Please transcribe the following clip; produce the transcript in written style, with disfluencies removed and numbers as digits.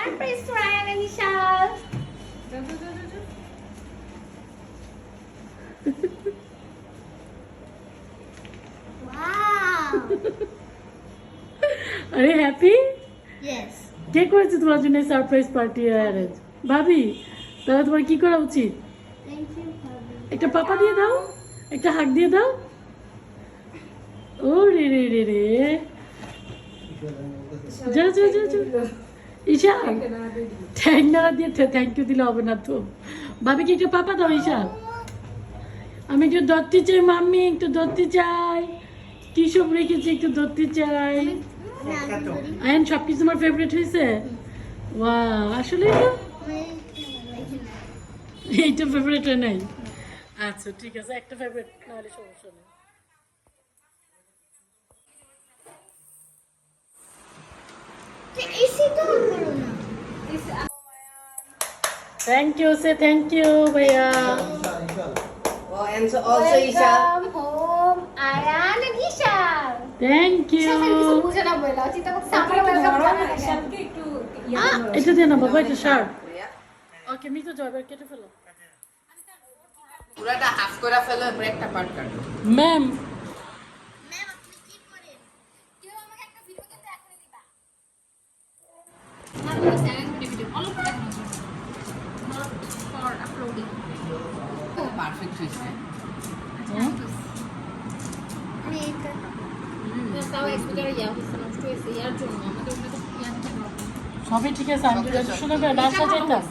Surprise Ryan and Ishal. Wow. Are you happy? Yes. কে করেছে তোমার জন্য সারপ্রাইজ পার্টি অ্যারেঞ্জ? ভাবি, তাহলে তোমার কি করা উচিত? Thank you, Bobby. একটা পাপা দিয়ে দাও, একটা হাগ দিয়ে দাও। ও রে রে রে রে, যা যা যা যা। ঈশা, থ্যাংক না দিয়ে থ্যাংক ইউ দিলে হবে না তো। ভাবি কি একটা পাপা দাও ঈশা। আমি একটু ধরতে চাই মাম্মি, একটু ধরতে চাই। কি সব রেখেছি একটু ধরতে চাই। আয়ন সব কিছু তোমার ফেভারিট হয়েছে? ওয়াও, আসলে তো এইটা ফেভারিট হয় নাই। আচ্ছা ঠিক আছে, একটা ফেভারিট না হলে সমস্যা নেই। AC তো on করো না। থ্যাংক ইউ, সে থ্যাংক ইউ ভাইয়া। Oh, and so also Isha. Welcome home, Ayan and Ishal. Thank you. বুঝে না বলা চিন্তা করতে আমরা ওয়েলকাম জানাতে এটা দিয়ে না বাবা, এটা শার্ট। ওকে মিতো যাও, এবার কেটে ফেলো। পুরাটা হাফ করে ফেলো, এরপর একটা পার্ট কাটো। ম্যাম, ম্যাম আপনি কি করেন? কেউ আমাকে একটা ভিডিও কিন্তু এখনই দিবা। পারফেক্ট হয়েছে। আমি এটা সবই ঠিক আছে, আমি যদি শুনে বাসা যেতাম।